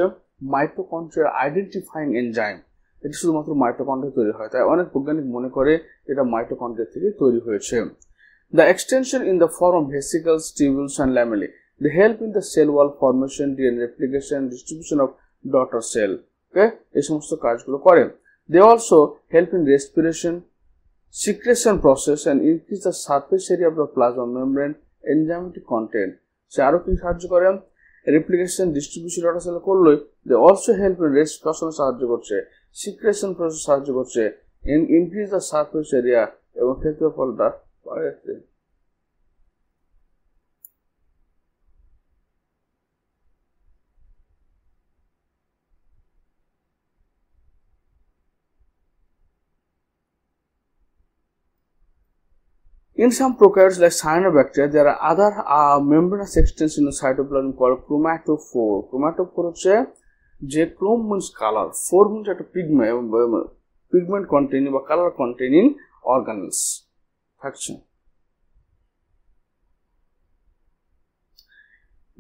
মাইটোকন্ড্রিয়ার আইডেন্টিফাইং এনজাইম। এটি শুধুমাত্র মাইটোকন্ড্রিয়া তৈরি হয়, তাই অনেক বৈজ্ঞানিক মনে করে এটা মাইটোকন্ড্রিয়া থেকে তৈরি হয়েছে। The extension in the form of vesicles, tubules and lamellae. They help in the cell wall formation, DNA replication, distribution of daughter cell. Okay, এই সমস্ত কাজগুলো করে। They also help in respiration, secretion process and increase the surface area of the plasma membrane, enzymatic content. সে আরো কি সাহায্য করে, replication distribution daughter cell করলে they also help in respiration সাহায্য করছে, secretion process সাহায্য করছে, increase the surface area এবং ক্ষেত্রফলটা বাড়াচ্ছে। In some prokaryotes like cyanobacteria, there are other membranous extensions in the cytoplasm called chromatophore. Chromatophore হচ্ছে যে chrome means color, phore means একটা pigment containing বা color containing organelles থাকছে।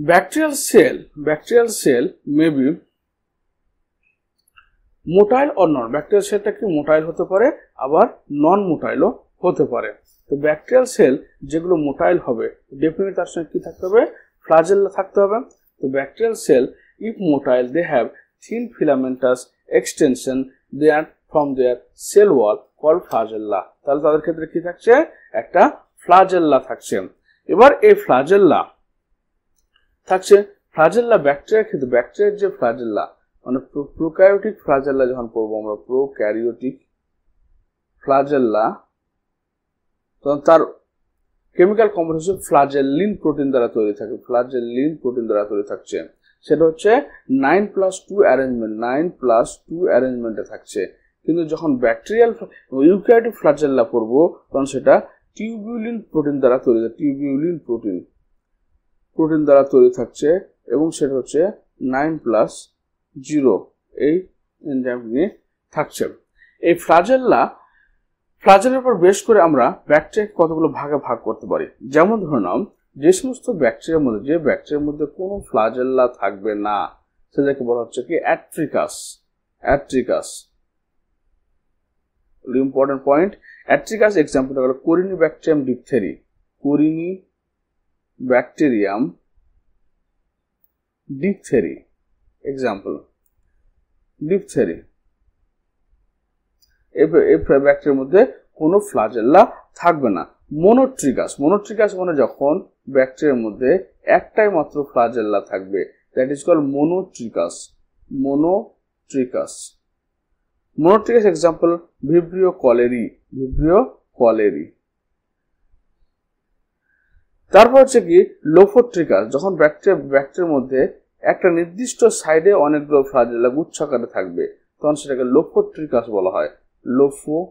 Bacterial cell may be motile or non. Bacterial cellটা কি motile হতে পারে, আবার নন মোটাইলও হতে পারে। তো ব্যাকটেরিয়াল সেল যেগুলো মোটাইল হবে ডেফিনেটলি তার সঙ্গে কি থাকতে হবে, ফ্লাজেল্লা থাকতে হবে। তো bacterial cell if motile they have thin filamentous extension they are from their cell wall call flagella. তাহলে তাদের ক্ষেত্রে কি থাকছে, একটা ফ্লাজেল্লা থাকছে। এবার এই ফ্লাজেল্লা থাকছে, ফ্লাজেল্লা ব্যাকটেরিয়ার ক্ষেত্রে ব্যাকটেরিয়ার যে ফ্লাজেল্লা মানে প্রোক্যারিওটিক ফ্লাজেল্লা যখন পড়বো আমরা, প্রোক্যারিওটিক ফ্লাজেল্লা, তখন তার কেমিক্যাল কম্পোজিশন ফ্লাজেলিন প্রোটিন দ্বারা তৈরি থাকে, ফ্লাজেলিন প্রোটিন দ্বারা তৈরি থাকছে। সেটা হচ্ছে 9+2 অ্যারেঞ্জমেন্ট, 9+2 অ্যারেঞ্জমেন্টে থাকছে। কিন্তু যখন ব্যাকটেরিয়াল ইউক্যারিওটিক ফ্লাজেল্লা পড়বো তখন সেটা টিউবিউলিন প্রোটিন দ্বারা তৈরি, টিউবিউলিন প্রোটিন দ্বারা তৈরি থাকছে এবং সেটা হচ্ছে 9+0 এই এনজাইম নিয়ে থাকছে। এই ফ্লাজেলের উপর বেশ করে আমরা ব্যাকটেরিয়াকে কতগুলো ভাগে ভাগ করতে পারি। যেমন ধরে নাও, যে সমস্ত ব্যাকটেরিয়ার মধ্যে কোনো ফ্লাজেল্লা থাকবে না সেটাকে বলা হচ্ছে কি অ্যাট্রিকাস। ইম্পর্টেন্ট পয়েন্ট, অ্যাট্রিকাস এক্সাম্পল হলো কোরিনিব্যাকটেরিয়াম ডিপথেরি, এক্সাম্পল ডিপথেরি। এই ব্যাকটেরিয়ার মধ্যে কোনো ফ্লাজেল্লা থাকবে না। মোনোট্রিকাস মানে যখন ব্যাকটেরিয়ার মধ্যে একটাই মাত্র ফ্লাজেল্লা থাকবে, that is called monotrichous example vibrio cholerae. তারপর হচ্ছে কি লোফোট্রিকাস, যখন ব্যাকটেরিয়ার মধ্যে একটা নির্দিষ্ট সাইডে অনেকগুলো ফ্লাজেল্লা গুচ্ছাকারে থাকবে তখন সেটাকে লোফোট্রিকাস বলা হয়, লোফোট্রিকাস।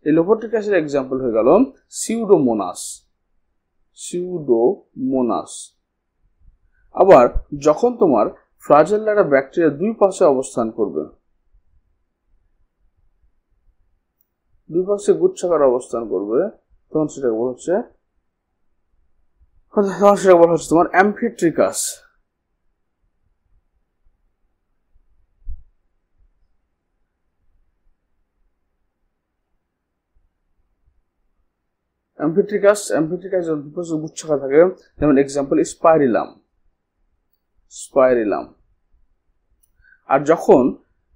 এই লোফোট্রিকাসের এক্সাম্পল হয়ে গেল সিউডোমোনাস। আবার যখন তোমার ফ্লাজেল্লাটা ব্যাকটেরিয়া দুই পাশে অবস্থান করবে, দুই পাশে গুচ্ছাকার অবস্থান করবে তখন সেটাকে বলা হচ্ছে তোমার অ্যাম্ফিট্রিকাস। অ্যাম্ফিট্রিকাস গুচ্ছাকার থাকে, যেমন এক্সাম্পল স্পাইরিলাম। আর যখন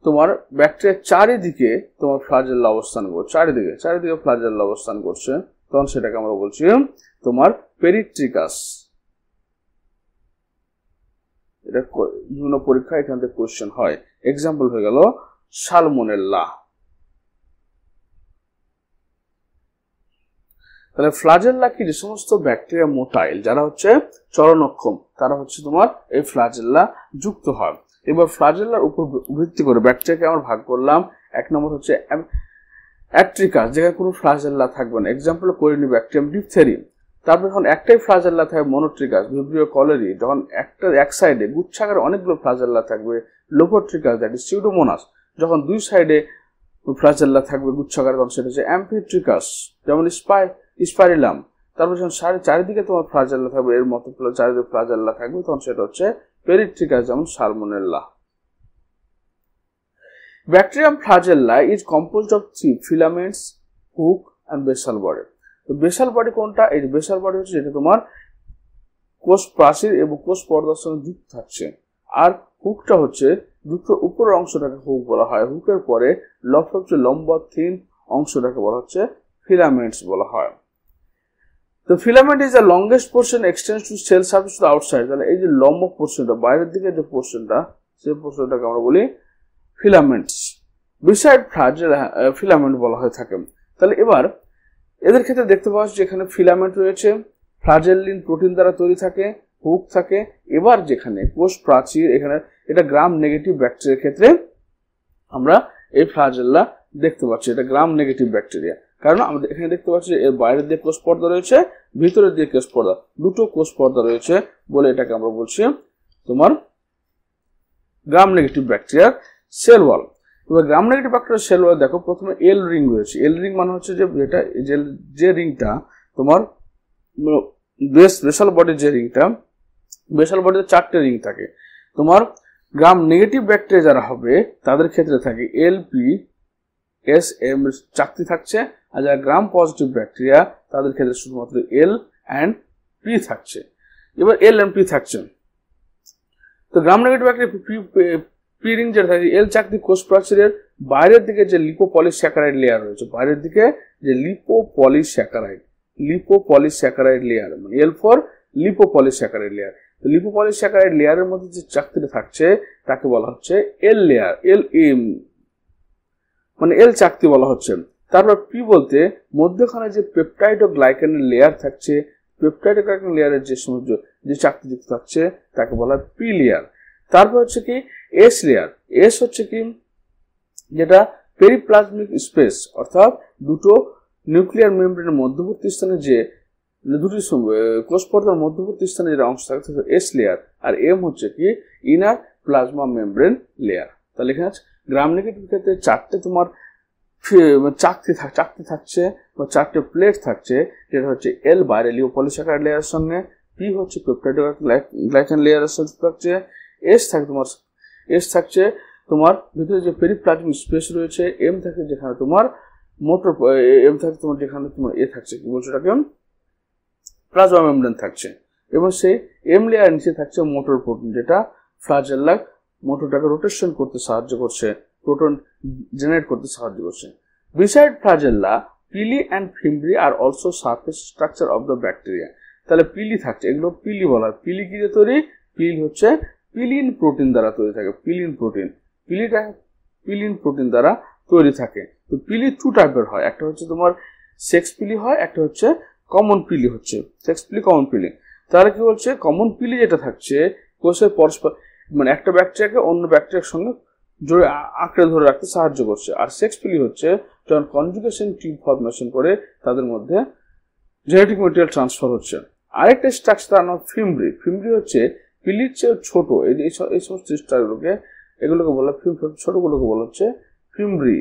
তোমার ব্যাকটেরিয়ার চারিদিকে তোমার ফ্লাজেল্লা অবস্থান করছে, চারিদিকে ফ্লাজেল্লা অবস্থান করছে, তখন সেটাকে আমরা বলছি তোমার পেরিট্রিকাস। এটা বিভিন্ন পরীক্ষা এখান থেকে কোশ্চেন হয়। এক্সাম্পল হয়ে গেল সালমোনেল্লা। তাহলে ফ্লাজেল্লা কি, যে সমস্ত ব্যাকটেরিয়া মোটাইল যারা হচ্ছে চলনক্ষম তারা হচ্ছে তোমার এই ফ্লাজেল্লা যুক্ত হয়। এবার ফ্লাজেল্লার উপর ভিত্তি করে ব্যাকটেরিয়াকে আমরা ভাগ করলাম। এক নম্বর হচ্ছে অ্যাট্রিকাস, যেখানে কোনো ফ্লাজেল্লা থাকবে না, এক্সাম্পল কোরিনি ব্যাকটেরিয়াম ডিপথেরি। তারপর যখন একটাই ফ্লাজেল্লা থাকবে মনোট্রিকাস, ভিব্রিও কলেরি। যখন এক সাইডে গুচ্ছাকারে অনেকগুলো ফ্লাজেল্লা থাকবে লোপোট্রিকাস, দ্যাট ইজ সিউডোমোনাস। যখন দুই সাইডে ফ্লাজেল্লা থাকবে গুচ্ছাকারে তখন সেটা হচ্ছে অ্যাম্ফিট্রিকাস, যেমন স্পাইরিলাম। তারপর যখন চারিদিকে তোমার ফ্লাজেল্লা থাকবে, এর মতো চারিদিকে ফ্লাজেল্লা থাকবে, তখন সেটা হচ্ছে পেরিট্রিকাস, যেমন সালমোনেল্লা। Bacterium flagella is composed of 3 filaments, hook and basal body. তো বেসাল বডি কোনটা? এই বেসাল বডি হচ্ছে যেটা তোমার কোষ প্রাচীর এবং কোষ পর্দার সঙ্গে যুক্ত থাকছে, আর হুকটা হচ্ছে যুক্ত উপরের অংশটাকে হুক বলা হয়। হুকের পরে লম্বা থিন অংশটাকে বলা হচ্ছে ফিলামেন্টস বলা হয়। তো filament is the longest portion extends to cell surface to outside. তাহলে এই যে লম্ব পোর্শনটা, বাইরের দিকে যে পোর্শনটা, সেই পোর্শনটাকে আমরা বলি ফিলামেন্টস। বিসাইড ফ্লাজেল্লা ফিলামেন্ট বলা হয়ে থাকে। তাহলে এবার এদের ক্ষেত্রে দেখতে পাওয়া যাচ্ছে এখানে ফিলামেন্ট রয়েছে, ফ্লাজেলিন প্রোটিন দ্বারা তৈরি থাকে, হুক থাকে। এবার যেখানে কোষ প্রাচীর, এখানে এটা গ্রাম নেগেটিভ ব্যাকটেরিয়ার ক্ষেত্রে আমরা এই ফ্লাজেল্লা দেখতে পাচ্ছি, এটা গ্রাম নেগেটিভ ব্যাকটেরিয়া। কারণ আমরা এখানে দেখতে পাচ্ছি এর বাইরের দিকে কোষ পর্দা রয়েছে, ভিতরের দিকে কোষ পর্দা, দুটো কোষ পর্দা রয়েছে বলে এটাকে আমরা বলছি তোমার গ্রাম নেগেটিভ ব্যাকটেরিয়ার সেল ওয়াল। এবার গ্রাম নেগেটিভ ব্যাকটেরিয়ার সেল ওয়াল দেখো, প্রথমে এল রিং রয়েছে। এল রিং মানে হচ্ছে যে রিংটা তোমার বেসাল বডির যে রিংটা, বেসাল বডিতে 4টে রিং থাকে। তোমার গ্রাম নেগেটিভ ব্যাকটেরিয়া যারা হবে তাদের ক্ষেত্রে থাকে এল পি এস এম 4টি থাকছে, আর যারা গ্রাম পজিটিভ ব্যাকটেরিয়া তাদের ক্ষেত্রে শুধুমাত্র এল অ্যান্ড পি থাকছে। এবার এল অ্যান্ড পি থাকছে। তো gram negative bacteria P ring যেটা থাকে, এল 4টি কোষ প্রাচীরের বাইরের দিকে যে লিপোপলিস্যাকারাইড লেয়ার রয়েছে, বাইরের দিকে যে লিপোপলিস্যাকারাইড লেয়ার, মানে এল ফর লিপোপলিস্যাকারাইড লেয়ার। তো লিপোপলিস্যাকারাইড লেয়ারের মধ্যে যে 4টি থাকছে তাকে বলা হচ্ছে এল লেয়ার, মানে এল 4টি বলা হচ্ছে। তারপর পি বলতে মধ্যখানে যে পেপটাইড ও গ্লাইকেনের লেয়ার থাকছে, পেপটাইড ও গ্লাইকেন লেয়ারের যে সমস্ত যে 4টি যুক্ত থাকছে তাকে বলা হয় পি লেয়ার। তারপর হচ্ছে কি এস লেয়ার। এস হচ্ছে কি যেটা পেরিপ্লাজমিক স্পেস, অর্থাৎ দুটো নিউক্লিয়ার মেমব্রেনের মধ্যবর্তী স্থানে যে দুটি কোষ পর্দার মধ্যবর্তী স্থানে যে অংশ থাকে এস লেয়ার। আর এম হচ্ছে কি ইনার প্লাজমা মেমব্রেন লেয়ার। তাহলে এখানে গ্রাম নেগেটিভ ক্ষেত্রে 4টে তোমার চাকতি থাকছে বা 4টে প্লেট থাকছে, যেটা হচ্ছে এল বাইরে লিপোপলিস্যাকারাইড লেয়ারের সঙ্গে, পি হচ্ছে পেপটাইড গ্লাইকেন লেয়ারের সঙ্গে থাকছে, এস থাকছে তোমার ভিতরে যে পেরিপ্লাজমিক স্পেস রয়েছে, এম থাকে যেখানে তোমার যেখানে তোমার এ থাকছে কি বলছো এটাকে প্লাজমা মেমব্রেন থাকছে, এবং সেই এম লেয়ার নিচে থাকছে মোটর প্রোটিন, যেটা ফ্লাজেল্লা মোটরটাকে রোটেশন করতে সাহায্য করছে, প্রোটন জেনারেট করতে সাহায্য করছে। Beside flagella, pili and fimbriae are also surface structure of the bacteria. তাহলে পিলি থাকছে, এগুলো পিলি বলা হয়। পিলি কি দিয়ে তৈরি? পিলি হচ্ছে পিলিন প্রোটিন দ্বারা তৈরি থাকে। পিলিন প্রোটিন দ্বারা তৈরি থাকে। তো পিলি 2 টাইপের হয়, একটা হচ্ছে তোমার সেক্স পিলি হয়, একটা হচ্ছে কমন পিলি হচ্ছে সেক্স পিলি, কমন পিলি। তাহলে কি বলছে, কমন পিলি যেটা থাকছে কোষের পরস্পর মানে একটা ব্যাকটেরিয়াকে অন্য ব্যাকটেরিয়ার সঙ্গে জোরে আঁকড়ে ধরে রাখতে সাহায্য করছে, আর সেক্স পিলি হচ্ছে যখন কনজুগেশন টিউব ফর্মেশন করে তাদের মধ্যে জেনেটিক ম্যাটেরিয়াল ট্রান্সফার হচ্ছে। আরেকটা স্ট্রাকচার তার নাম ফিম্ব্রি। ফিম্ব্রি হচ্ছে পিলির চেয়ে ছোট, এই সমস্ত এগুলোকে বলা ছোটগুলোকে বলা হচ্ছে ফিম্ব্রি।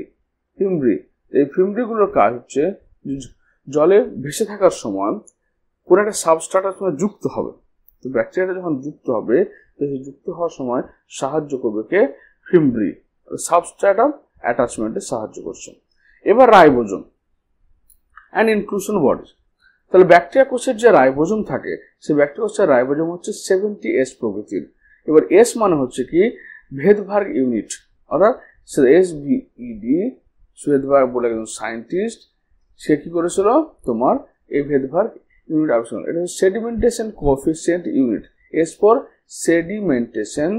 এই ফিম্ব্রিগুলোর কাজ হচ্ছে জলে ভেসে থাকার সময় কোন একটা সাবস্ট্রাটার সঙ্গে যুক্ত হবে। তো ব্যাকটেরিয়াটা যখন যুক্ত হবে, তো সেই যুক্ত হওয়ার সময় সাহায্য করবে কে? ফিম্ব্রি, সাবস্ট্রাটাম অ্যাটাচমেন্টে সাহায্য করছে। এবার রাইবোজোম অ্যান্ড ইনক্লুশন বডি। তাহলে ব্যাকটেরিয়া কোষের যে রাইবোজোম থাকে, সেই ব্যাকটেরিয়া কোষের রাইবোজোম হচ্ছে 70S প্রকৃতির। এবার এস মানে হচ্ছে কি ভেদভাগ ইউনিট, অর্থাৎ SVED Swedberg বলে একজন সায়েন্টিস্ট, সে কি করেছিল তোমার এই ভেদভার ইউনিট আবিষ্কার। এটা হচ্ছে sedimentation coefficient unit, S for sedimentation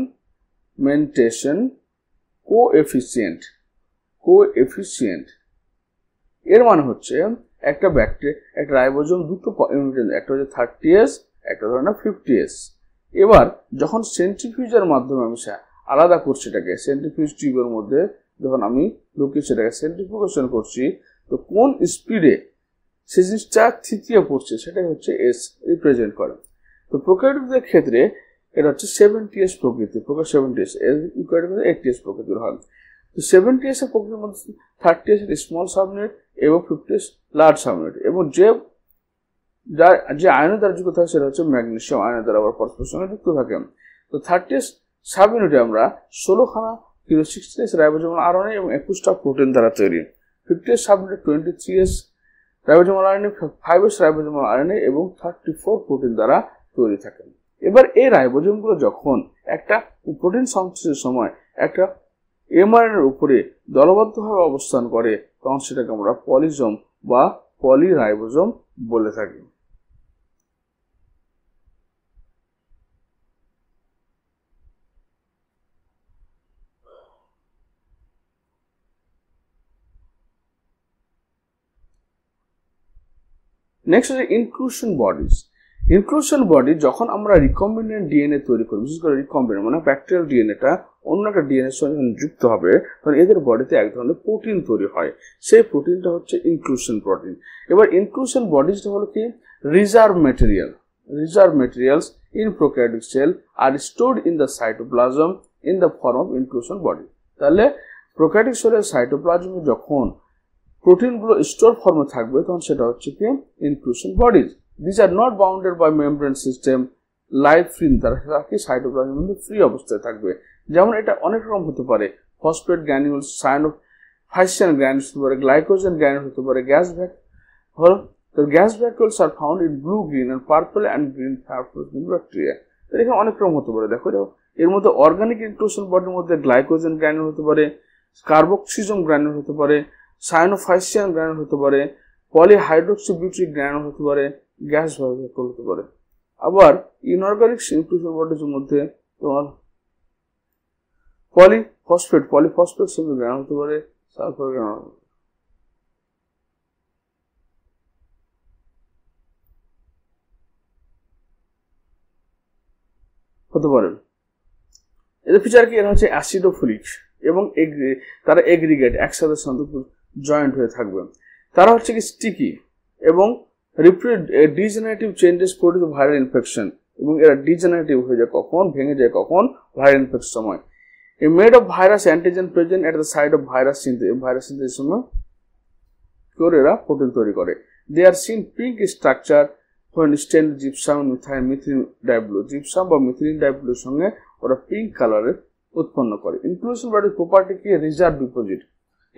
coefficient. এর মানে হচ্ছে একটা ব্যাকটেরিয়া, একটা রাইবোজোম দুটো ইউনিট, একটা হচ্ছে 30S, একটা ধরো না 50S। এবার যখন সেন্ট্রিফিউজের মাধ্যমে আমি আলাদা করছি এটাকে, সেন্ট্রিফিউজ টিউবের মধ্যে যখন আমি ঢুকিয়ে সেটাকে সেন্ট্রিফিউগেশন করছি, তো কোন স্পিডে সে জিনিসটা থিতিয়ে পড়ছে সেটাই হচ্ছে এস রিপ্রেজেন্ট করে। তো প্রোক্যারিওটদের ক্ষেত্রে এটা হচ্ছে 70S প্রকৃতি, 70S, ইউক্যারিওটের 80S প্রকৃতির হয়। তো 70S এর প্রকৃতির মধ্যে 30S এর স্মল সাবইউনিট এবং 50S লার্জ সাবইউনিট, এবং যে আয়নের দ্বারা যুক্ত থাকে সেটা হচ্ছে ম্যাগনেসিয়াম আয়নের দ্বারা আবার পরস্পরের সঙ্গে যুক্ত থাকে। তো 30S সাবইউনিটে আমরা 16খানা 16S রাইবোজোমাল আরএনএ এবং 21টা প্রোটিন দ্বারা তৈরি। 50S সাবইউনিটে 23S ribosomal RNA, 5S ribosomal RNA এবং 34 প্রোটিন দ্বারা তৈরি থাকে। এবার এই রাইবোজোমগুলো যখন একটা প্রোটিন সংশ্লেষের সময় একটা এমআরএনএর উপরে দলবদ্ধভাবে অবস্থান করে, তখন সেটাকে আমরা পলিজোম বা পলিরাইবোজোম বলে থাকি। নেক্সট হচ্ছে ইনক্লুশন বডিজ। ইনক্লুশন বডি যখন আমরা রিকম্বিনেন্ট ডিএনএ তৈরি করি, বিশেষ করে রিকম্বিনেন্ট মানে ব্যাকটেরিয়াল ডিএনএটা অন্য একটা ডিএনএ এর সঙ্গে যুক্ত হবে, তখন এদের বডিতে এক ধরনের প্রোটিন তৈরি হয়, সেই প্রোটিনটা হচ্ছে ইনক্লুশন প্রোটিন। এবার ইনক্লুশন বডিজটা হলো কি reserve materials in prokaryotic cell are stored in the cytoplasm in the form of inclusion body. তাহলে প্রোক্যারিওটিক সেলের সাইটোপ্লাজমে যখন প্রোটিনগুলো স্টোর ফর্মে থাকবে, তখন সেটা হচ্ছে কি inclusion bodies. These are not bounded by membrane system, life free, তারা কি সাইটোপ্লাজমের মধ্যে ফ্রি অবস্থায় থাকবে। যেমন এটা অনেক রকম হতে পারে, ফসফেট গ্র্যানিউলস, সায়ানোফাইসিয়ান গ্র্যানিউলস হতে পারে, গ্লাইকোজেন গ্র্যানিউল হতে পারে, gas vacuoles are found in blue, green and purple and green bacteria. এখানে অনেক রকম হতে পারে। দেখো এর মধ্যে অর্গানিক ইনক্লুশন বডির মধ্যে গ্লাইকোজেন গ্র্যানিউল হতে পারে, কার্বক্সিজম গ্র্যানিউল হতে পারে, সায়ানোফাইসিয়ান গ্র্যানিউল হতে পারে, পলিহাইড্রোক্সিবিউটিরিক গ্র্যানিউল হতে পারে, গ্যাস ভ্যাকুল হতে পারে। আবার ইনঅর্গানিক ইনক্লুশন বডির মধ্যে তোমার পলিফসফেট সঙ্গে গ্র্যানিউল হতে পারে, সালফার গ্র্যানিউল হতে পারে। এদের ফিচার কি, এরা হচ্ছে অ্যাসিডোফিলিক এবং তারা এগ্রিগেট একসাথে জয়েন্ট হয়ে থাকবে। তারা হচ্ছে কি স্টিকি এবং degenerative changes produce viral infection, এবং এরা ডিজেনারেটিভ হয়ে যায় কখন, ভেঙে যায় কখন, ভাইরাল ইনফেকশন সময়। A made of virus antigen present at the side of virus synthesis সময় করে এরা প্রোটিন তৈরি করে। They are seen pink structure when stained gypsum methylene diblue, gypsum বা মিথিলিন ডাইব্লুর সঙ্গে ওরা পিঙ্ক কালারের উৎপন্ন করে। ইনক্লুশন বডির প্রপার্টি কি, reserve deposit.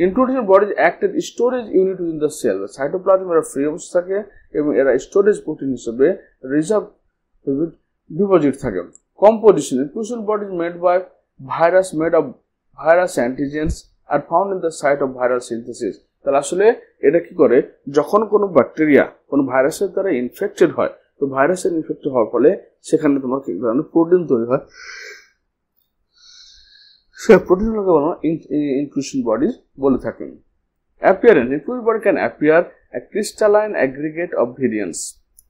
Inclusion bodies act as storage unit within the cell. Cytoplasm এরা ফ্রি অবস্থা থাকে এবং এরা স্টোরেজ প্রোটিন হিসেবে রিজার্ভ ডিপোজিট থাকে। Composition, inclusion bodies made of virus antigens are found in the site of viral synthesis. তাহলে আসলে এটা কি করে, যখন কোনো ব্যাকটেরিয়া কোনো ভাইরাসের দ্বারা ইনফেক্টেড হয়, তো ভাইরাসের ইনফেক্টেড হওয়ার ফলে সেখানে তোমার কি ধরনের প্রোটিন তৈরি হয়, সে প্রোটিনগুলোকে বলা ইনক্লুশন বডিজ বলে থাকেন। Appearance, inclusion body can appear A crystalline aggregate of variants.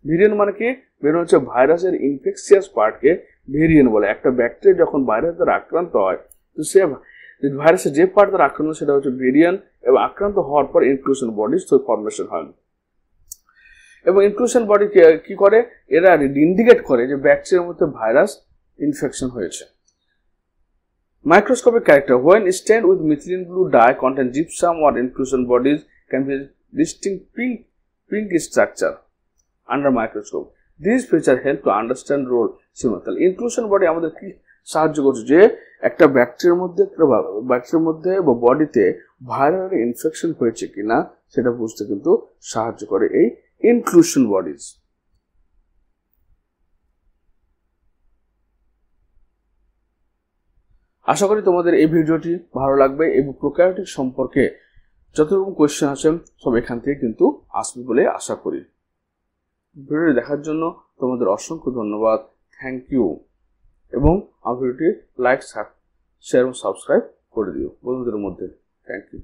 Variant মানে কি, ভেরিয়েন্ট হচ্ছে ভাইরাসের ইনফেকশিয়াস পার্টকে ভেরিয়েন্ট বলে। একটা ব্যাকটেরিয়া যখন ভাইরাস দ্বারা আক্রান্ত হয়, তো সে ভাইরাসের যে পার্ট দ্বারা আক্রান্ত সেটা হচ্ছে ভেরিয়েন্ট, এবং আক্রান্ত হওয়ার পর ইনক্লুশন বডিজ ফর্মেশন হয়। এবং ইনক্লুশন বডি কি করে, এরা ইন্ডিকেট করে যে ব্যাকটেরিয়ার মধ্যে ভাইরাস ইনফেকশন হয়েছে। Microscopic character, when stained with methylene blue dye contain gypsum or inclusion bodies can be distinct pink structure under microscope. These features help to understand role symmetry. Inclusion body আমাদের কি সাহায্য করছে, যে একটা ব্যাকটেরিয়ার মধ্যে বা বডিতে ভাইরাল ইনফেকশন হয়েছে কিনা সেটা বুঝতে কিন্তু সাহায্য করে এই ইনক্লুশন বডিজ। আশা করি তোমাদের এই ভিডিওটি ভালো লাগবে এবং প্রোক্যারিওটিক সম্পর্কে যত রকম কোয়েশ্চেন আছে সব এখান থেকে কিন্তু আসবে বলে আশা করি। ভিডিওটি দেখার জন্য তোমাদের অসংখ্য ধন্যবাদ, থ্যাংক ইউ। এবং আমার ভিডিওটি লাইক, শেয়ার এবং সাবস্ক্রাইব করে দিও বন্ধুদের মধ্যে। Thank you.